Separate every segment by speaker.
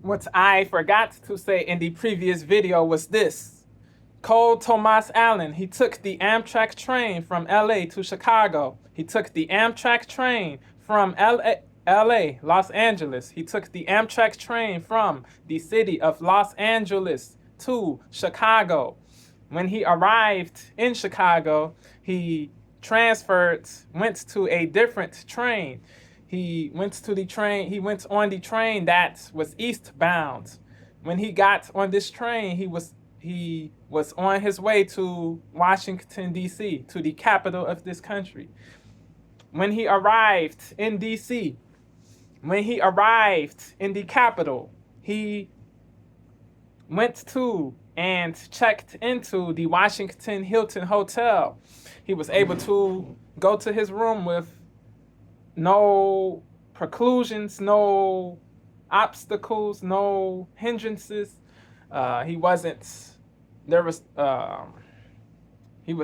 Speaker 1: What I forgot to say in the previous video was this. Cole Thomas Allen, he took the Amtrak train from LA to Chicago. He took the Amtrak train from LA, Los Angeles. He took the Amtrak train from the city of Los Angeles to Chicago. When he arrived in Chicago, he went to a different train. He went on the train that was eastbound. When he got on this train, he was on his way to Washington, D.C., to the capital of this country. When he arrived in D.C., when he arrived in the capital, he went to and checked into the Washington Hilton Hotel. He was able to go to his room with no preclusions, no obstacles, no hindrances. He was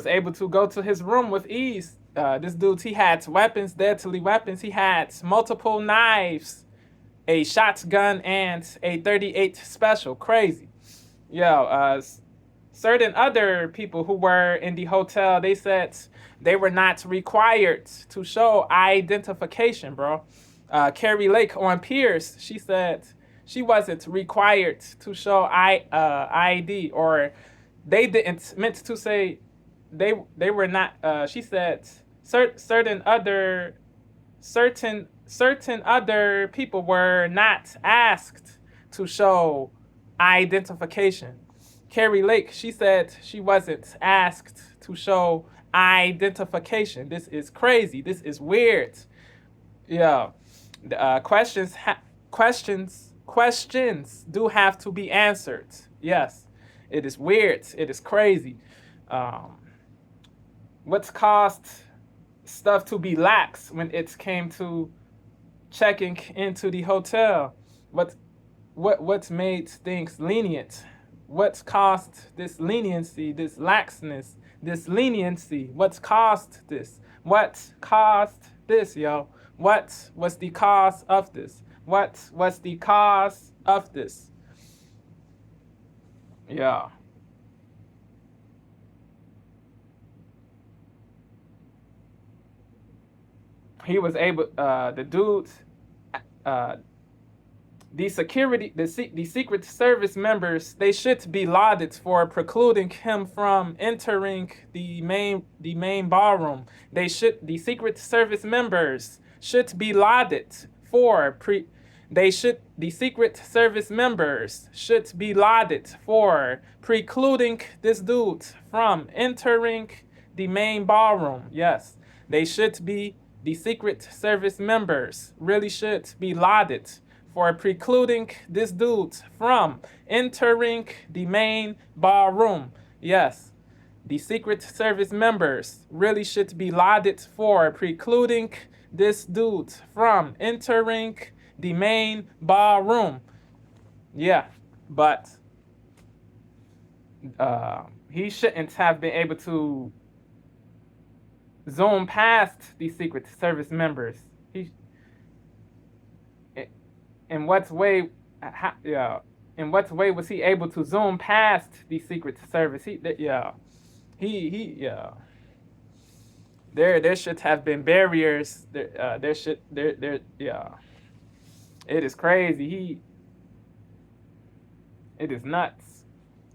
Speaker 1: able to go to his room with ease. This dude, he had weapons, deadly weapons. He had multiple knives, a shotgun, and a .38 special. Crazy. Certain other people who were in the hotel, they said they were not required to show identification, bro. Carrie Lake on Pierce, she said she wasn't required to show ID, or they didn't meant to say they were not. She said certain other people were not asked to show identification. Carrie Lake, she said she wasn't asked to show identification. This is crazy. This is weird. Yeah. Questions do have to be answered. Yes. It is weird. It is crazy. What's caused stuff to be lax when it came to checking into the hotel? What made things lenient? What caused this leniency, this laxness, this leniency? What's caused this? What caused this, yo? What was the cause of this? What was the cause of this? Yeah. He was able, the dude, the Secret Service members, they should be lauded for precluding him from entering the main ballroom. The Secret Service members should be lauded for the Secret Service members should be lauded for precluding this dude from entering the main ballroom. Yes, they should be. The Secret Service members really should be lauded for precluding this dude from entering the main ballroom. Yes, the Secret Service members really should be lauded for precluding this dude from entering the main ballroom. Yeah, but he shouldn't have been able to zoom past the Secret Service members. In what way was he able to zoom past the Secret Service? There should have been barriers. It is crazy. It is nuts.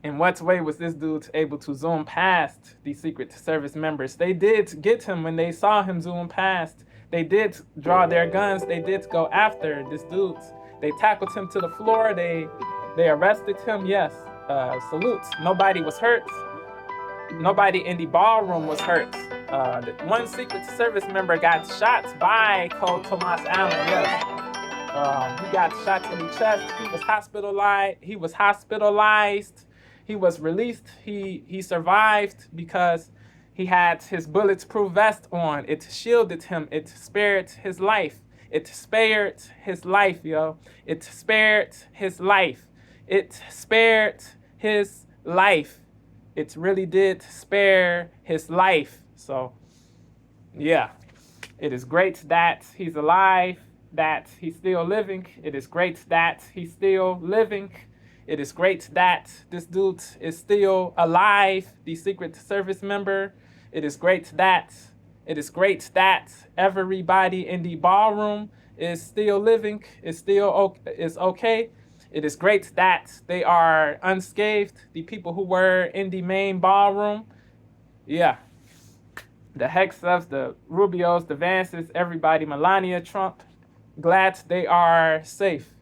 Speaker 1: In what way was this dude able to zoom past the Secret Service members? They did get him when they saw him zoom past. They did draw their guns. They did go after this dude. They tackled him to the floor. They arrested him. Yes. Salute. Nobody was hurt. Nobody in the ballroom was hurt. One Secret Service member got shot by Cole Thomas Allen. Yes. He got shot in the chest. He was hospitalized. He was released. He survived because he had his bulletproof vest on. It shielded him. It spared his life. It spared his life, yo. It spared his life. It spared his life. It really did spare his life. So, yeah. It is great that he's alive. that he's still living. It is great that he's still living. It is great that this dude is still alive, the Secret Service member. It is great that everybody in the ballroom is still living, is okay. It is great that they are unscathed, the people who were in the main ballroom. Yeah. The Hexups, the Rubios, the Vances, everybody, Melania, Trump. Glad they are safe.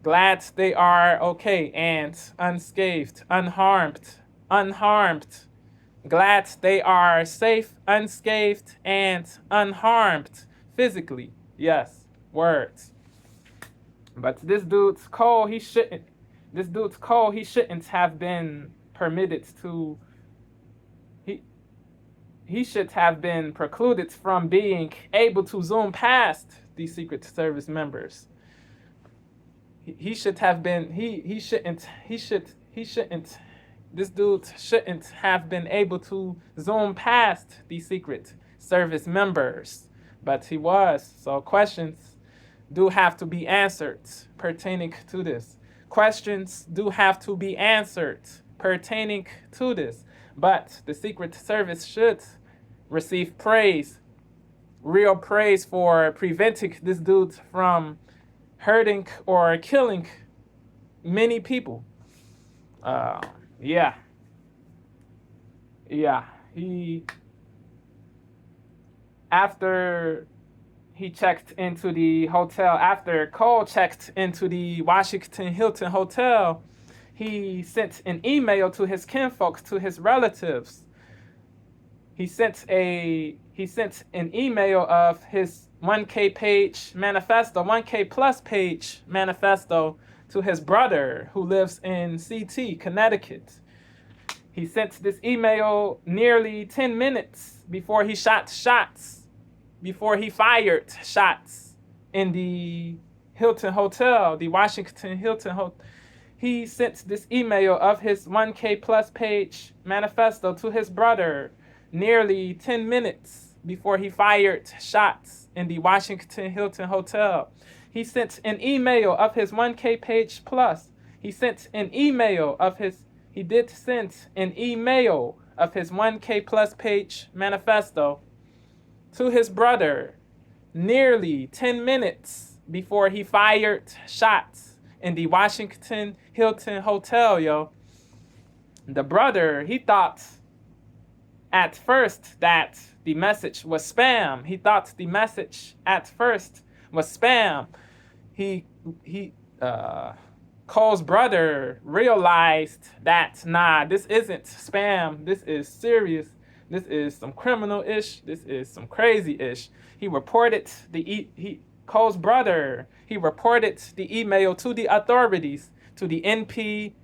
Speaker 1: Glad they are okay and unscathed, unharmed. Glad they are safe, unscathed, and unharmed physically. Yes, words. But this dude's Cole, he shouldn't have been permitted to. He should have been precluded from being able to zoom past these Secret Service members. He should have been. He shouldn't. This dude shouldn't have been able to zoom past the Secret Service members, but he was. So questions do have to be answered pertaining to this. Questions do have to be answered pertaining to this. But the Secret Service should receive praise, real praise, for preventing this dude from hurting or killing many people. Yeah. After he checked into the hotel, after Cole checked into the Washington Hilton Hotel, he sent an email to his kinfolk, to his relatives. He sent an email of his 1K page manifesto, 1K plus page manifesto, to his brother who lives in CT, Connecticut. He sent this email nearly 10 minutes before he fired shots in the Hilton Hotel, the Washington Hilton Hotel. He sent this email of his 1K plus page manifesto to his brother nearly 10 minutes before he fired shots in the Washington Hilton Hotel. He sent an email of his 1K page plus. He did send an email of his 1K plus page manifesto to his brother nearly 10 minutes before he fired shots in the Washington Hilton Hotel, yo. The brother, he thought at first that the message was spam. Cole's brother realized that, nah, this isn't spam. This is serious. This is some criminal-ish. This is some crazy-ish. Cole's brother, he reported the email to the authorities, to the NLPD.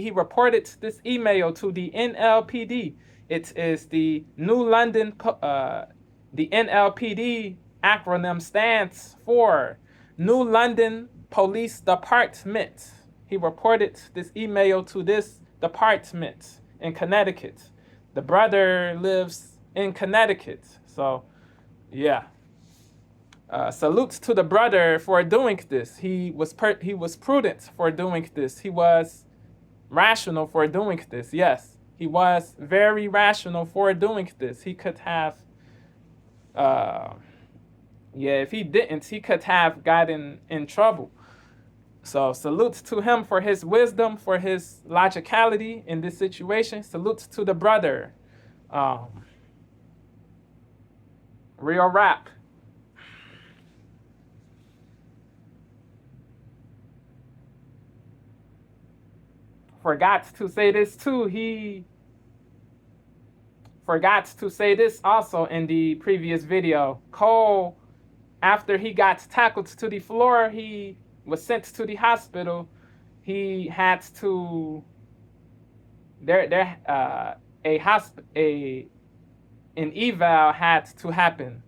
Speaker 1: He reported this email to the NLPD. It is the New London, the NLPD acronym stands for New London Police Department. He reported this email to this department in Connecticut. The brother lives in Connecticut. So, yeah. Salutes to the brother for doing this. He was prudent for doing this. He was rational for doing this. Yes, he was very rational for doing this. He could have, if he didn't, he could have gotten in trouble. So salutes to him for his wisdom, for his logicality in this situation. Salutes to the brother. Real rap. Forgot to say this too. He forgot to say this also in the previous video. Cole, after he got tackled to the floor, he was sent to the hospital. He had to an eval had to happen.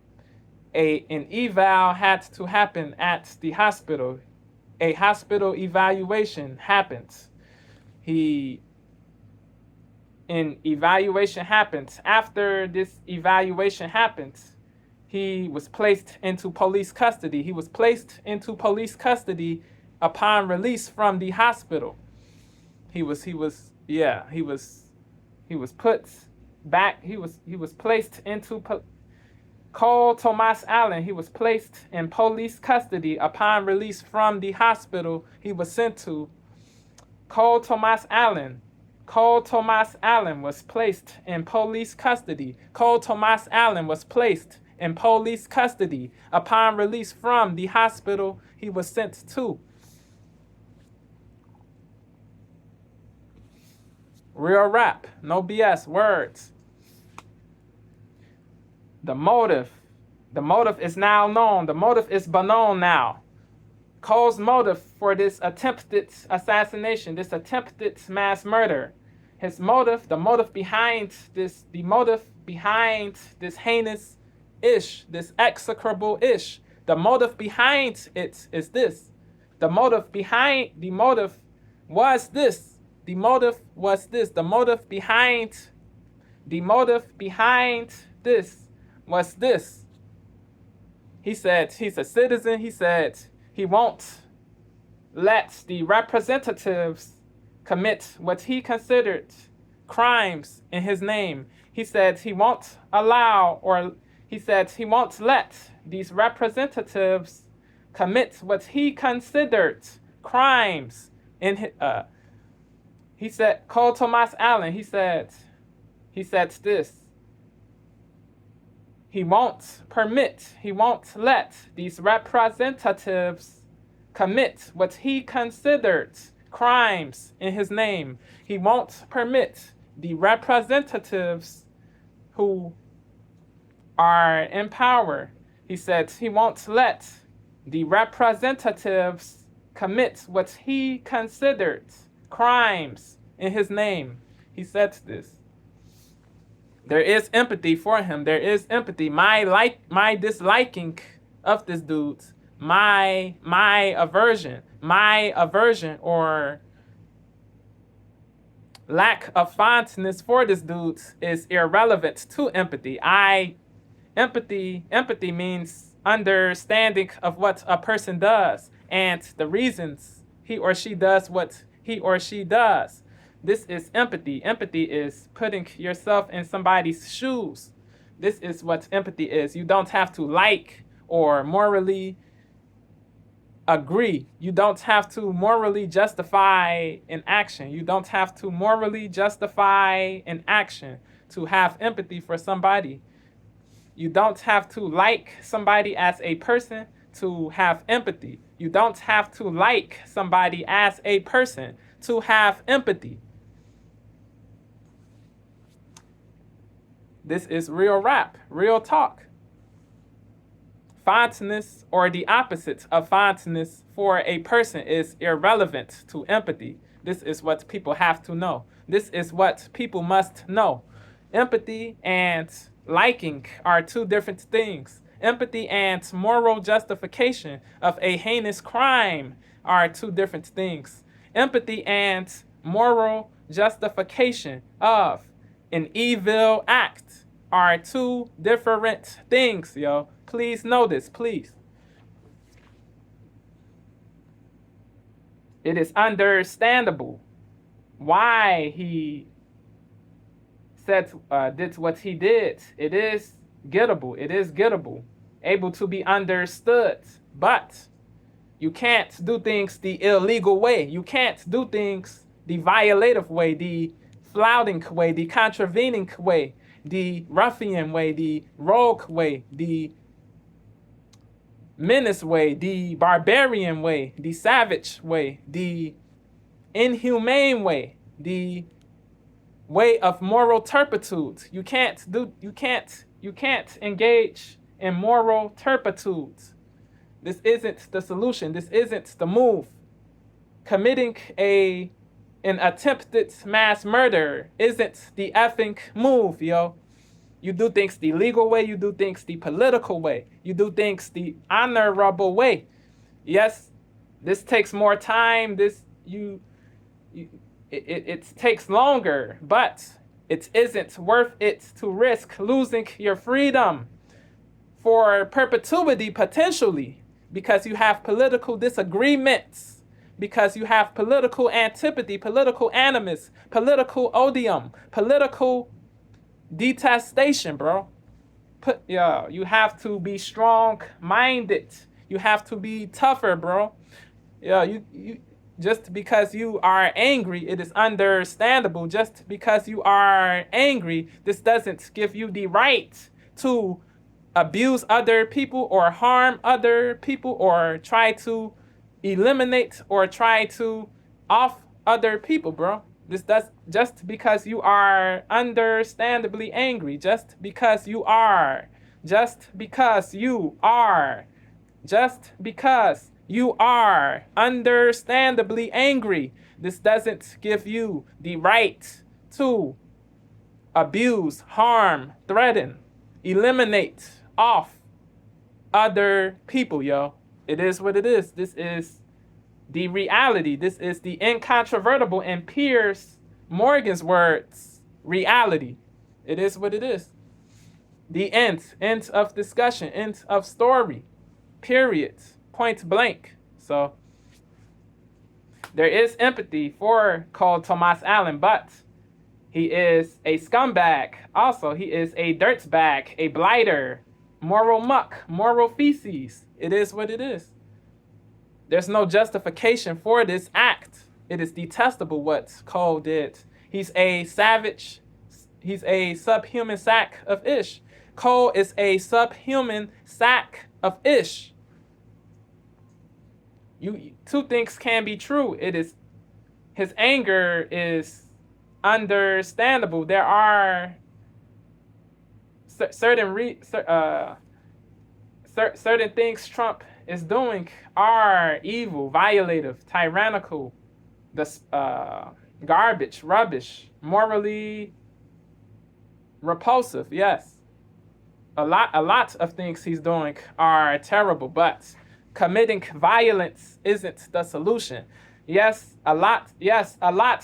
Speaker 1: An eval had to happen at the hospital. A hospital evaluation happened. After this evaluation happened, he was placed into police custody. He was placed into police custody upon release from the hospital. He was put back. He was placed into Cole Thomas Allen. He was placed in police custody upon release from the hospital he was sent to. Cole Thomas Allen was placed in police custody. Cole Thomas Allen was placed in police custody upon release from the hospital he was sent to. Real rap, no BS, words. The motive is now known. The motive is known now. Cole's motive for this attempted assassination, this attempted mass murder, his motive, the motive behind this heinous ish, this execrable ish, the motive behind it is this. The motive behind was this. The motive behind this was this. He said he's a citizen. He said he won't let the representatives commit what he considered crimes in his name. He said he won't let these representatives commit what he considered crimes in his, he said, Cole Thomas Allen, he said this. He won't let these representatives commit what he considered crimes in his name. He won't permit the representatives who are in power. He said he won't let the representatives commit what he considered crimes in his name. He said this. There is empathy for him. There is empathy. My disliking of this dude, my aversion or lack of fondness for this dude is irrelevant to empathy. Empathy means understanding of what a person does and the reasons he or she does what he or she does. This is empathy. Empathy is putting yourself in somebody's shoes. This is what empathy is. You don't have to like or morally agree. You don't have to morally justify an action. You don't have to morally justify an action to have empathy for somebody. You don't have to like somebody as a person to have empathy. You don't have to like somebody as a person to have empathy. This is real rap, real talk. Fondness or the opposite of fondness for a person is irrelevant to empathy. This is what people have to know. This is what people must know. Empathy and liking are two different things. Empathy and moral justification of a heinous crime are two different things. Empathy and moral justification of an evil act are two different things, yo. Please know this, please. It is understandable why he did what he did. It is gettable, able to be understood. But you can't do things the illegal way. You can't do things the violative way, the flouting way, the contravening way, the ruffian way, the rogue way, the menace way, the barbarian way, the savage way, the inhumane way, the way of moral turpitude. You can't engage in moral turpitude. This isn't the solution. This isn't the move. Committing an attempted mass murder isn't the effing move, yo. You do things the legal way. You do things the political way. You do things the honorable way. Yes, this takes more time. It takes longer, but it isn't worth it to risk losing your freedom for perpetuity potentially, because you have political disagreements, because you have political antipathy, political animus, political odium, political detestation, bro. You have to be strong-minded. You have to be tougher, bro. You just because you are angry, it is understandable. Just because you are angry, this doesn't give you the right to abuse other people or harm other people or try to eliminate or try to off other people, bro. This does just because you are understandably angry, just because you are, just because you are, just because you are understandably angry, this doesn't give you the right to abuse, harm, threaten, eliminate off other people, yo. It is what it is. This is the reality. This is the incontrovertible, in Piers Morgan's words, reality. It is what it is. The end of discussion, end of story, period, point blank. So there is empathy for Cole Thomas Allen, but he is a scumbag. Also, he is a dirtbag, a blighter, moral muck, moral feces. It is what it is. There's no justification for this act. It is detestable what Cole did. He's a savage. He's a subhuman sack of ish. Cole is a subhuman sack of ish. Two things can be true. It is his anger is understandable. There are certain things Trump is doing are evil, violative, tyrannical, garbage, rubbish, morally repulsive. Yes, a lot of things he's doing are terrible, but committing violence isn't the solution. Yes, a lot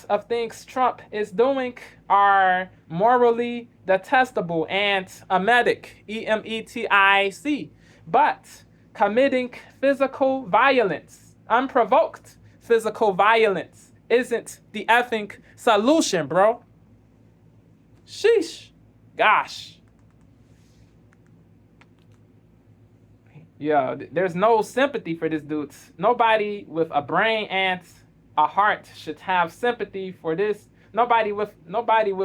Speaker 1: of things Trump is doing are morally detestable and emetic, E-M-E-T-I-C. But committing physical violence, unprovoked physical violence, isn't the effing solution, bro. Sheesh. Gosh. Yeah, there's no sympathy for this dude. Nobody with a brain and a heart should have sympathy for this. Nobody with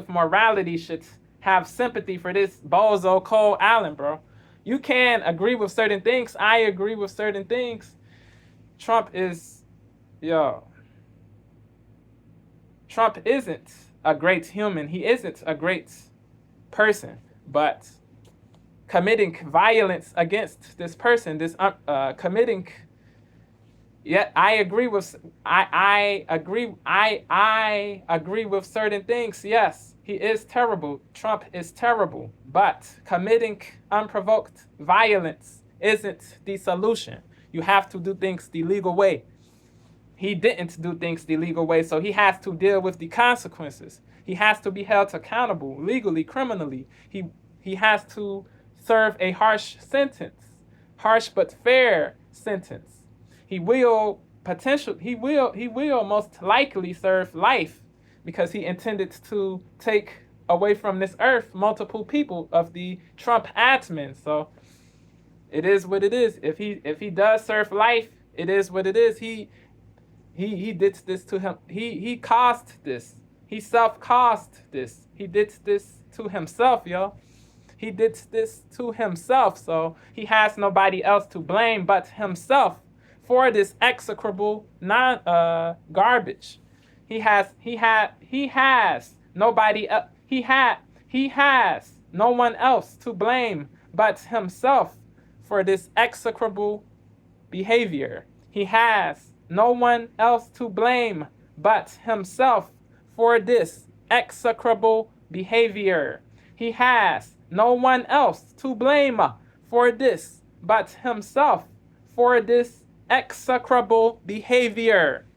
Speaker 1: morality should have sympathy for this bozo Cole Allen, bro. You can agree with certain things. I agree with certain things. Trump isn't a great human. He isn't a great person, but committing violence against this person, committing. Yeah, I agree with certain things. Yes, he is terrible. Trump is terrible, but committing unprovoked violence isn't the solution. You have to do things the legal way. He didn't do things the legal way, so he has to deal with the consequences. He has to be held accountable legally, criminally. He has to serve a harsh sentence, harsh but fair sentence. He will most likely serve life because he intended to take away from this earth multiple people of the Trump admin. So it is what it is. If he does serve life, it is what it is. He did this to him. He caused this. He self-caused this. He did this to himself, yo. He did this to himself, so he has nobody else to blame but himself for this execrable garbage. He has no one else to blame but himself for this execrable behavior. He has no one else to blame but himself for this execrable behavior. He has no one else to blame for this but himself for this execrable behavior.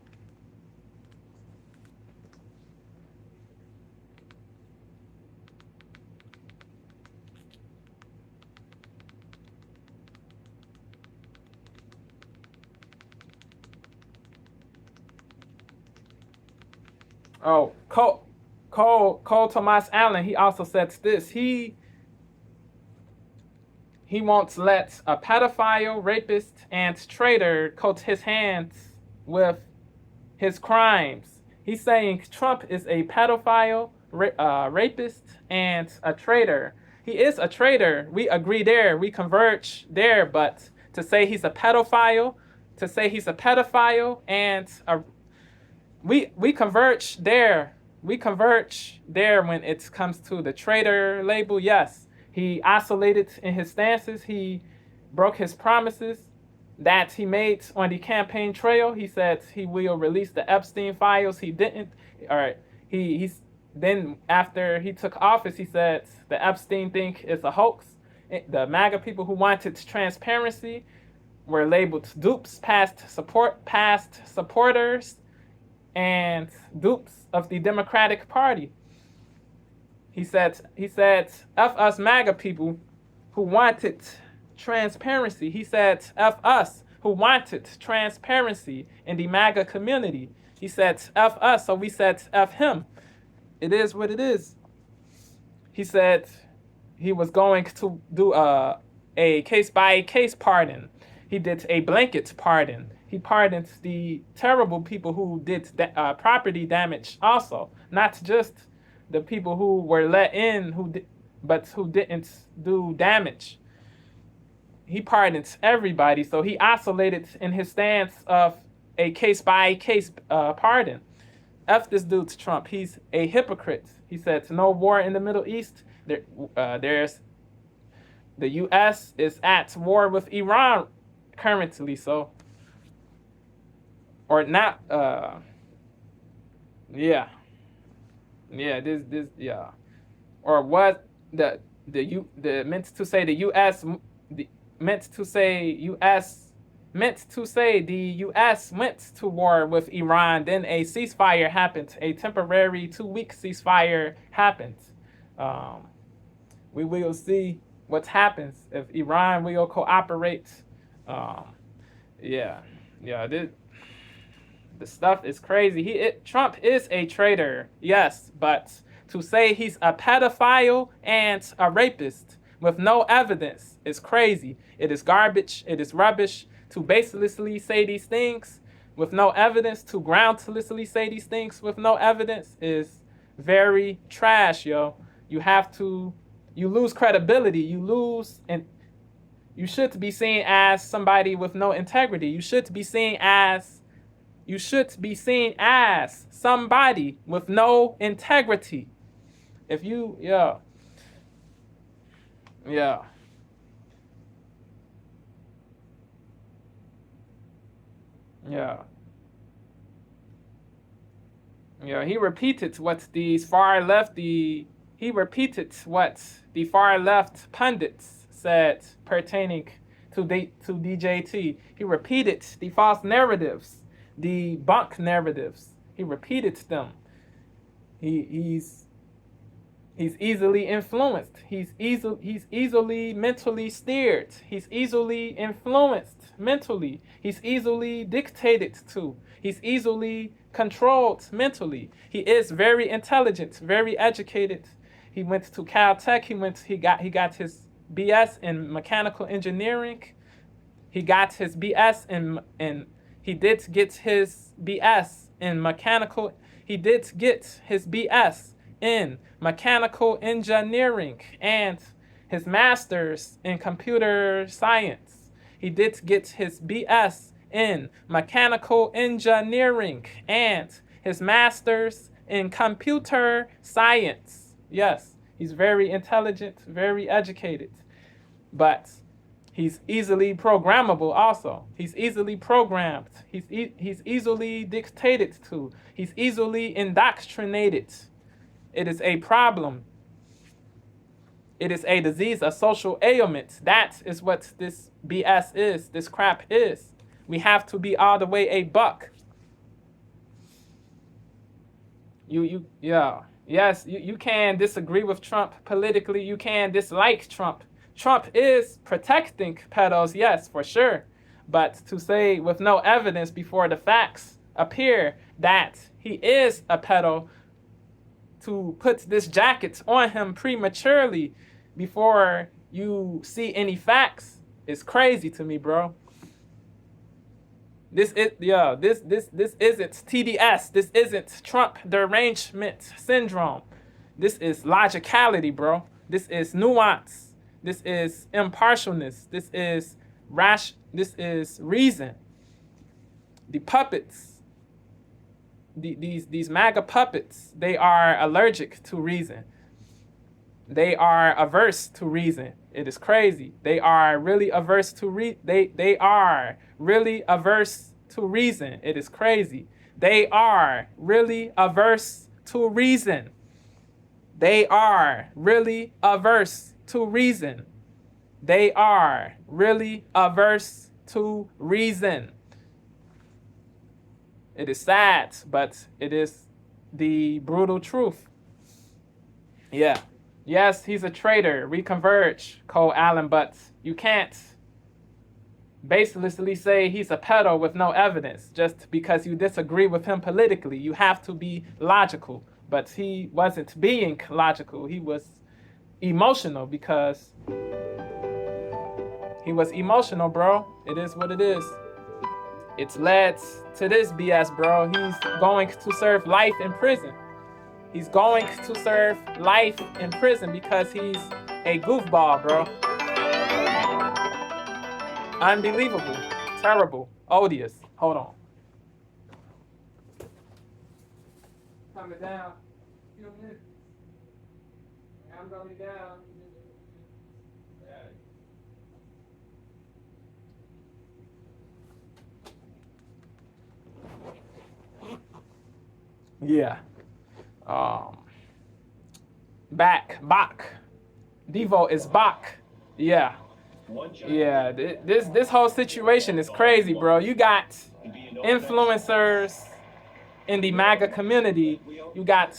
Speaker 1: Oh, Cole Thomas Allen, he also said this. He won't let a pedophile, rapist, and traitor coat his hands with his crimes. He's saying Trump is a pedophile, rapist, and a traitor. He is a traitor. We agree there. We converge there. But to say he's a pedophile, and we converge there. We converge there when it comes to the traitor label. Yes, he isolated in his stances. He broke his promises that he made on the campaign trail. He said he will release the Epstein files. He didn't. All right. He's then after he took office, he said the Epstein thing is a hoax. The MAGA people who wanted transparency were labeled dupes, past supporters, and dupes of the Democratic Party. He said, F us MAGA people who wanted transparency. He said, F us who wanted transparency in the MAGA community. He said, F us, so we said, F him. It is what it is. He said he was going to do a case-by-case pardon. He did a blanket pardon. He pardoned the terrible people who did property damage also, not just the people who were let in, but who didn't do damage. He pardons everybody, so he oscillated in his stance of a case-by-case pardon. F this dude Trump. He's a hypocrite. He said no war in the Middle East. There's the U.S. is at war with Iran currently, so or not. Yeah. This or what the meant to say the U.S. meant to say the U.S. went to war with Iran. Then a ceasefire happened. A temporary 2-week ceasefire happened. We will see what happens if Iran will cooperate. The stuff is crazy. Trump is a traitor, yes, but to say he's a pedophile and a rapist with no evidence is crazy. It is garbage. It is rubbish to baselessly say these things with no evidence, to groundlessly say these things with no evidence is very trash, yo. You lose credibility. And you should be seen as somebody with no integrity. You should be seen as somebody with no integrity. If you, yeah. He repeated what the far left pundits said pertaining to DJT. He repeated the false narratives, the bunk narratives. He repeated them. He's easily influenced. He's easily mentally steered. He's easily influenced mentally. He's easily dictated to. He's easily controlled mentally. He is very intelligent, very educated. He went to Caltech. He got his BS in mechanical engineering. He got his BS he did get his BS in mechanical. He did get his BS in mechanical engineering and his master's in computer science. He did get his BS in mechanical engineering and his master's in computer science. Yes, he's very intelligent, very educated, but he's easily programmable also. He's easily programmed. He's easily dictated to. He's easily indoctrinated. It is a problem. It is a disease, a social ailment. That is what this BS is, this crap is. We have to be all the way a buck. Yes, you can disagree with Trump politically. You can dislike Trump. Trump is protecting pedos, yes, for sure. But to say with no evidence before the facts appear that he is a pedo to put this jacket on him prematurely before you see any facts is crazy to me, bro. This isn't TDS. This isn't Trump derangement syndrome. This is logicality, bro. This is nuance. This is impartialness. This is this is reason. The puppets, these MAGA puppets, they are allergic to reason. They are averse to reason. It is crazy. They are really averse to they are really averse to reason. It is crazy. They are really averse to reason. They are really averse to reason. They are really averse to reason. It is sad, but it is the brutal truth. Yeah. Yes, he's a traitor. We converge, Cole Allen, but you can't baselessly say he's a pedo with no evidence just because you disagree with him politically. You have to be logical, but he wasn't being logical. He was emotional because he was emotional, bro. It is what it is. It's led to this BS, bro. He's going to serve life in prison. He's going to serve life in prison because he's a goofball, bro. Unbelievable. Terrible. Odious. Hold on. Coming down. I'm coming down. Yeah. Back. Devo is back. Yeah. Yeah. This whole situation is crazy, bro. You got influencers in the MAGA community. You got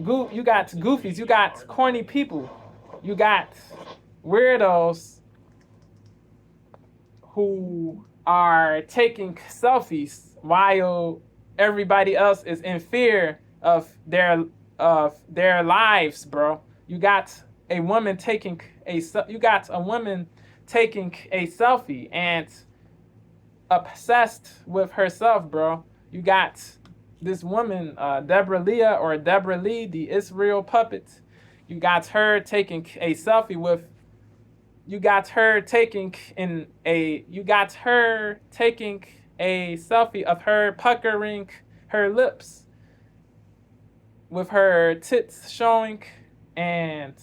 Speaker 1: goofies. You got corny people. You got weirdos who are taking selfies while everybody else is in fear of their lives, bro. You got a woman taking a selfie and obsessed with herself, bro. You got this woman, Debra Lee, the Israel puppet. You got her taking a selfie with. You got her taking a selfie of her puckering her lips with her tits showing, and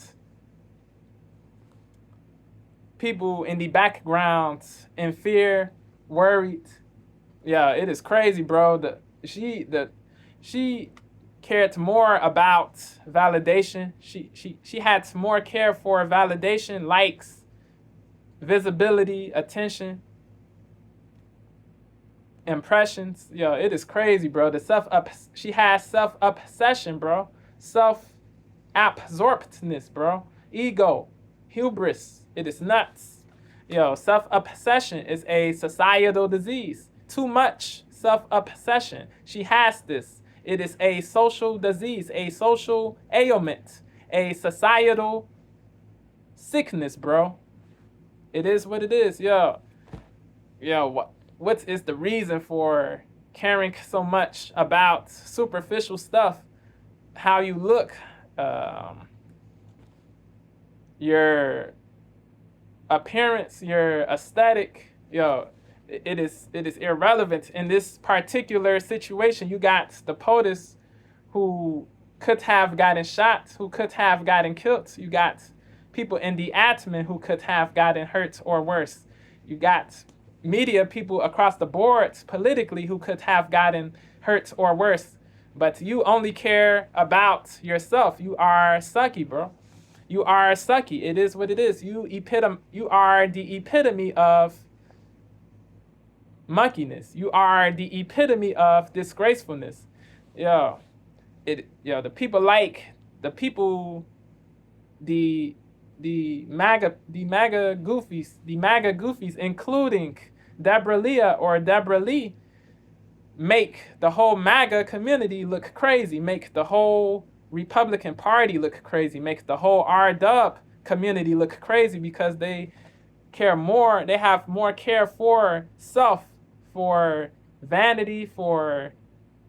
Speaker 1: people in the background in fear, worried. Yeah, it is crazy, bro. She cared more about validation. She had more care for validation, likes, visibility, attention, impressions. Yo, it is crazy, bro. She has self-obsession, bro. Self-absorptness, bro. Ego, hubris. It is nuts. Yo, self-obsession is a societal disease. Too much self-obsession. She has this. It is a social disease, a social ailment, a societal sickness, bro. It is what it is. Yo, what is the reason for caring so much about superficial stuff? How you look, your appearance, your aesthetic. Yo, it is irrelevant in this particular situation. You got the POTUS who could have gotten shot, who could have gotten killed. You got people in the admin who could have gotten hurt or worse. You got media people across the board politically who could have gotten hurt or worse. But you only care about yourself. You are sucky, bro. You are sucky. It is what it is. You are the epitome of monkeyness. You are the epitome of disgracefulness. The MAGA goofies, including Debra Lee, make the whole MAGA community look crazy, make the whole Republican Party look crazy, make the whole R-Dub community look crazy because they care more, they have more care for self, for vanity, for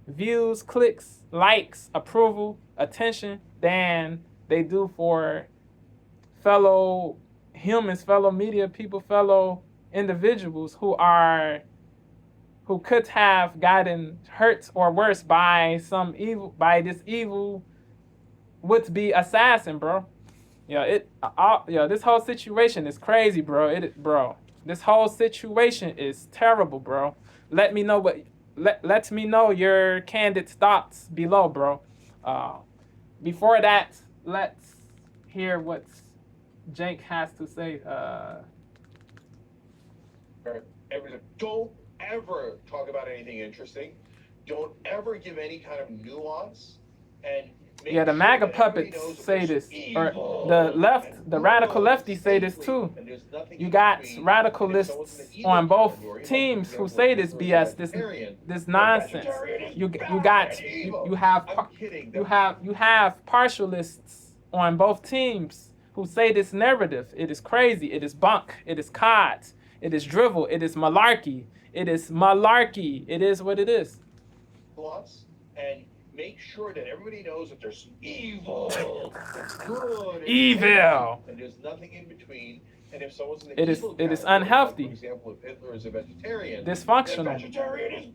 Speaker 1: views, clicks, likes, approval, attention than they do for fellow humans, fellow media people, fellow individuals who could have gotten hurt or worse by this evil would-be assassin, bro. This whole situation is crazy, bro. This whole situation is terrible, bro. Let me know your candid thoughts below, bro. Before that, let's hear what Jake has to say.
Speaker 2: Don't ever talk about anything interesting. Don't ever give any kind of nuance. And
Speaker 1: the MAGA puppets say this, or the radical lefties say this too. You got radicalists on both teams who say this BS, this nonsense. You have partialists on both teams who say this narrative. It is crazy. It is bunk. It is cod. It is drivel. It is malarkey. It is malarkey. It is what it is.
Speaker 2: And make sure that everybody knows that there's evil, good,
Speaker 1: evil,
Speaker 2: and there's nothing in between. And if someone's in the
Speaker 1: it is unhealthy.
Speaker 2: For example, if Hitler is a vegetarian,
Speaker 1: dysfunctional.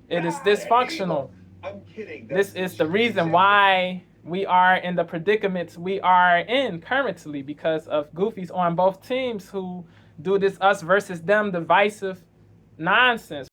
Speaker 1: It is dysfunctional.
Speaker 2: I'm kidding.
Speaker 1: This is the reason why we are in the predicaments we are in currently, because of goofies on both teams who do this us versus them divisive nonsense.